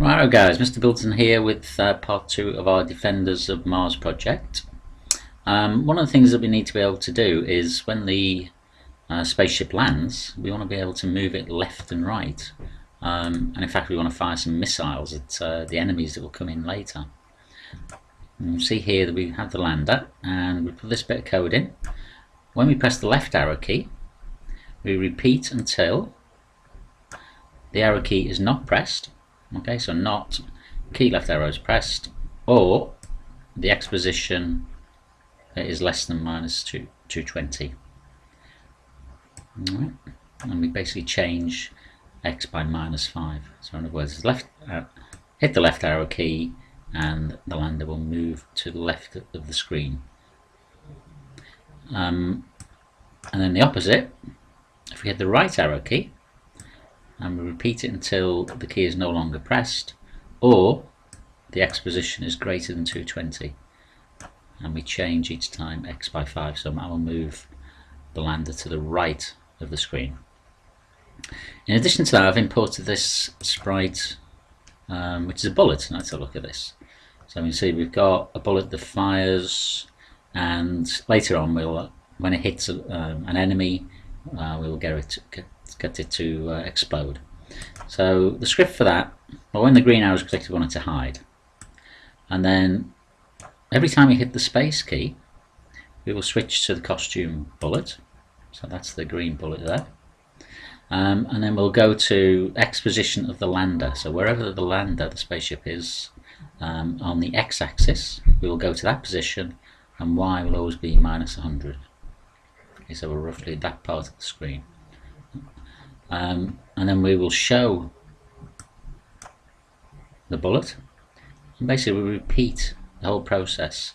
Right guys, Mr. Bilton here with part 2 of our Defenders of Mars project. One of the things that we need to be able to do is when the spaceship lands, we want to be able to move it left and right. And in fact we want to fire some missiles at the enemies that will come in later. And you'll see here that we have the lander, and we put this bit of code in. When we press the left arrow key, we repeat until the arrow key is not pressed. Okay, so not key left arrow is pressed, or the X position is less than minus 220. Alright, and we basically change X by -5. So in other words, hit the left arrow key and the lander will move to the left of the screen. And then the opposite, if we hit the right arrow key and we repeat it until the key is no longer pressed, or the X position is greater than 220, and we change each time X by 5, so that will move the lander to the right of the screen. In addition to that, I've imported this sprite, which is a bullet. Let's have a look at this. So you can see we've got a bullet that fires, and later on when it hits an enemy, we will get it to explode. So the script for that, well, when the green arrow is clicked, we want it to hide, and then every time we hit the space key, we will switch to the costume bullet. So that's the green bullet there, and then we'll go to X position of the lander. So wherever the lander, the spaceship, is on the X-axis, we will go to that position, and Y will always be -100. Okay, so we're roughly at that part of the screen. And then we will show the bullet, and basically we repeat the whole process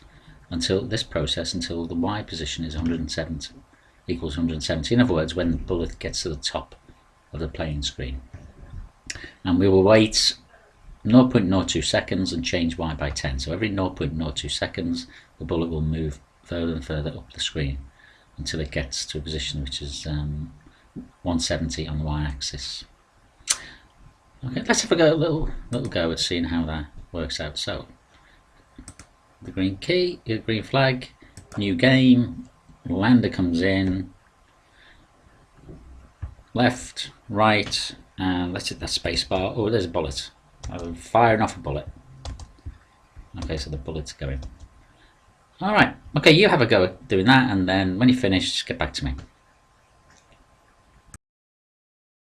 until the Y position is 170, equals 170. In other words, when the bullet gets to the top of the playing screen. And we will wait 0.02 seconds and change Y by 10. So every 0.02 seconds the bullet will move further and further up the screen until it gets to a position which is 170 on the y-axis. Okay, let's have a little go at seeing how that works out. So the green key, the green flag, new game, lander comes in, left, right, and let's hit that space bar. Oh, there's a bullet. I'm firing off a bullet. Okay, so the bullet's going. Alright, okay, you have a go at doing that, and then when you finish, just get back to me.